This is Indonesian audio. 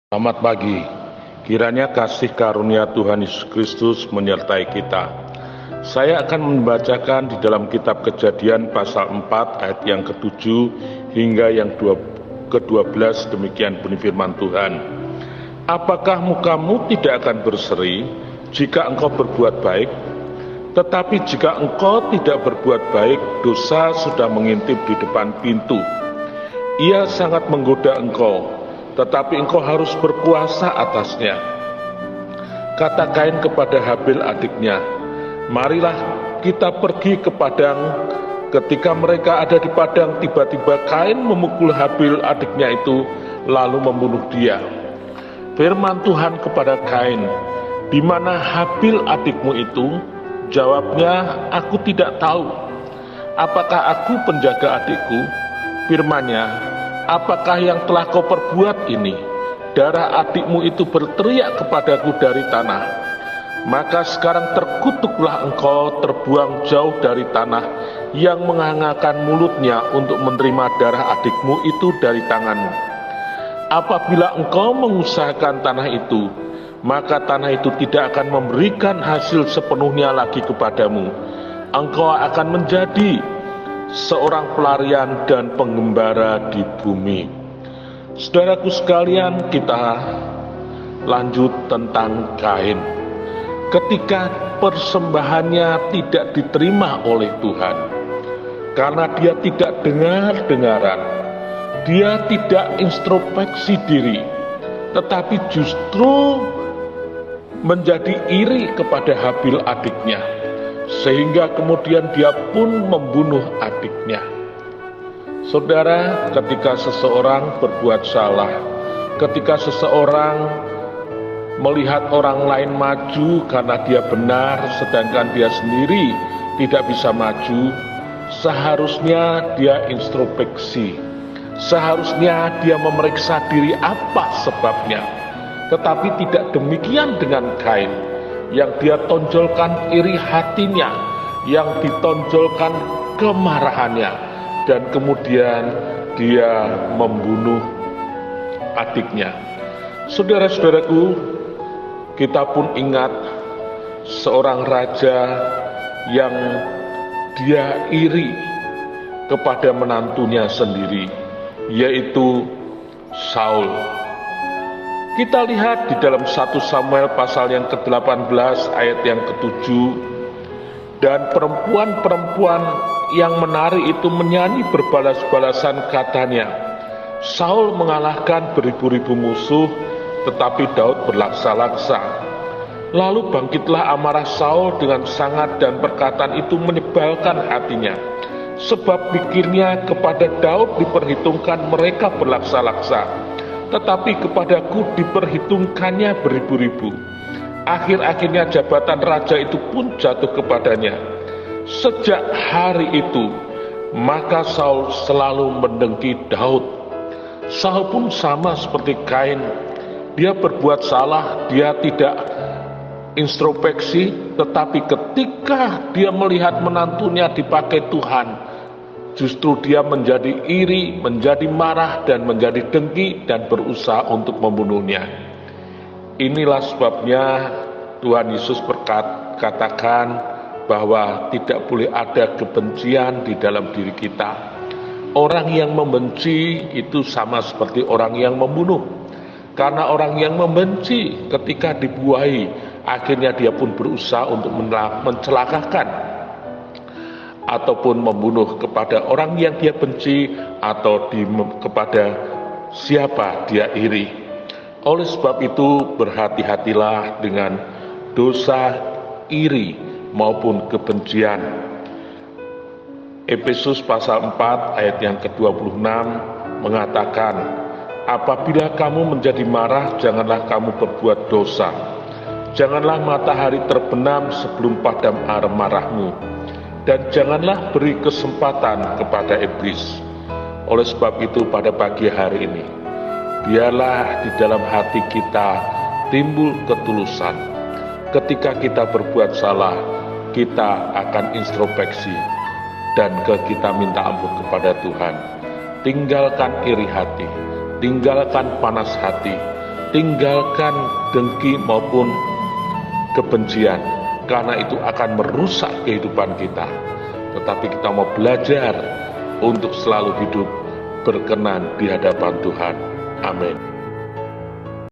Selamat pagi. Kiranya kasih karunia Tuhan Yesus Kristus menyertai kita. Saya akan membacakan di dalam kitab Kejadian pasal 4 ayat yang ke-7 hingga yang ke-12. Demikian bunyi firman Tuhan. Apakah mukamu tidak akan berseri jika engkau berbuat baik? Tetapi jika engkau tidak berbuat baik, dosa sudah mengintip di depan pintu. Ia sangat menggoda engkau, tetapi engkau harus berkuasa atasnya. Kata Kain kepada Habil adiknya, marilah kita pergi ke padang. Ketika mereka ada di padang, tiba-tiba Kain memukul Habil adiknya itu, lalu membunuh dia. Firman Tuhan kepada Kain, di mana Habil adikmu itu? Jawabnya, aku tidak tahu. Apakah aku penjaga adikku? Firman-Nya, apakah yang telah kau perbuat ini? Darah adikmu itu berteriak kepadaku dari tanah. Maka sekarang terkutuklah engkau, terbuang jauh dari tanah yang menghangatkan mulutnya untuk menerima darah adikmu itu dari tanganmu. Apabila engkau mengusahakan tanah itu, maka tanah itu tidak akan memberikan hasil sepenuhnya lagi kepadamu. Engkau akan menjadi seorang pelarian dan penggembara di bumi. Saudaraku sekalian, kita lanjut tentang Kain. Ketika persembahannya tidak diterima oleh Tuhan, karena dia tidak dengar-dengaran, dia tidak introspeksi diri, tetapi justru menjadi iri kepada Habil adiknya, sehingga kemudian dia pun membunuh adiknya. Saudara, ketika seseorang berbuat salah, ketika seseorang melihat orang lain maju karena dia benar, sedangkan dia sendiri tidak bisa maju, seharusnya dia introspeksi, seharusnya dia memeriksa diri apa sebabnya. Tetapi tidak demikian dengan Kain, yang dia tonjolkan iri hatinya, yang ditonjolkan kemarahannya, dan kemudian dia membunuh adiknya. Saudara-saudaraku, kita pun ingat seorang raja yang dia iri kepada menantunya sendiri, yaitu Saul. Kita lihat di dalam 1 Samuel pasal yang ke-18 ayat yang ke-7, dan perempuan-perempuan yang menari itu menyanyi berbalas-balasan, katanya, Saul mengalahkan beribu-ribu musuh, tetapi Daud berlaksa-laksa. Lalu bangkitlah amarah Saul dengan sangat, dan perkataan itu menyebalkan hatinya, sebab pikirnya kepada Daud diperhitungkan mereka berlaksa-laksa, tetapi kepadaku diperhitungkannya beribu-ribu. Akhir-akhirnya jabatan raja itu pun jatuh kepadanya. Sejak hari itu, maka Saul selalu mendengki Daud. Saul pun sama seperti Kain. Dia berbuat salah, dia tidak introspeksi, tetapi ketika dia melihat menantunya dipakai Tuhan, justru dia menjadi iri, menjadi marah, dan menjadi dengki, dan berusaha untuk membunuhnya. Inilah sebabnya Tuhan Yesus katakan bahwa tidak boleh ada kebencian di dalam diri kita. Orang yang membenci itu sama seperti orang yang membunuh. Karena orang yang membenci ketika dibuahi, akhirnya dia pun berusaha untuk mencelakakan ataupun membunuh kepada orang yang dia benci, atau kepada siapa dia iri. Oleh sebab itu, berhati-hatilah dengan dosa iri maupun kebencian. Efesus pasal 4 ayat yang ke-26 mengatakan, apabila kamu menjadi marah, janganlah kamu berbuat dosa. Janganlah matahari terbenam sebelum padam amarahmu, dan janganlah beri kesempatan kepada iblis. Oleh sebab itu, pada pagi hari ini, biarlah di dalam hati kita timbul ketulusan. Ketika kita berbuat salah, kita akan introspeksi, dan kita minta ampun kepada Tuhan. Tinggalkan iri hati, tinggalkan panas hati, tinggalkan dengki maupun kebencian, karena itu akan merusak kehidupan kita. Tetapi kita mau belajar untuk selalu hidup berkenan di hadapan Tuhan. Amin.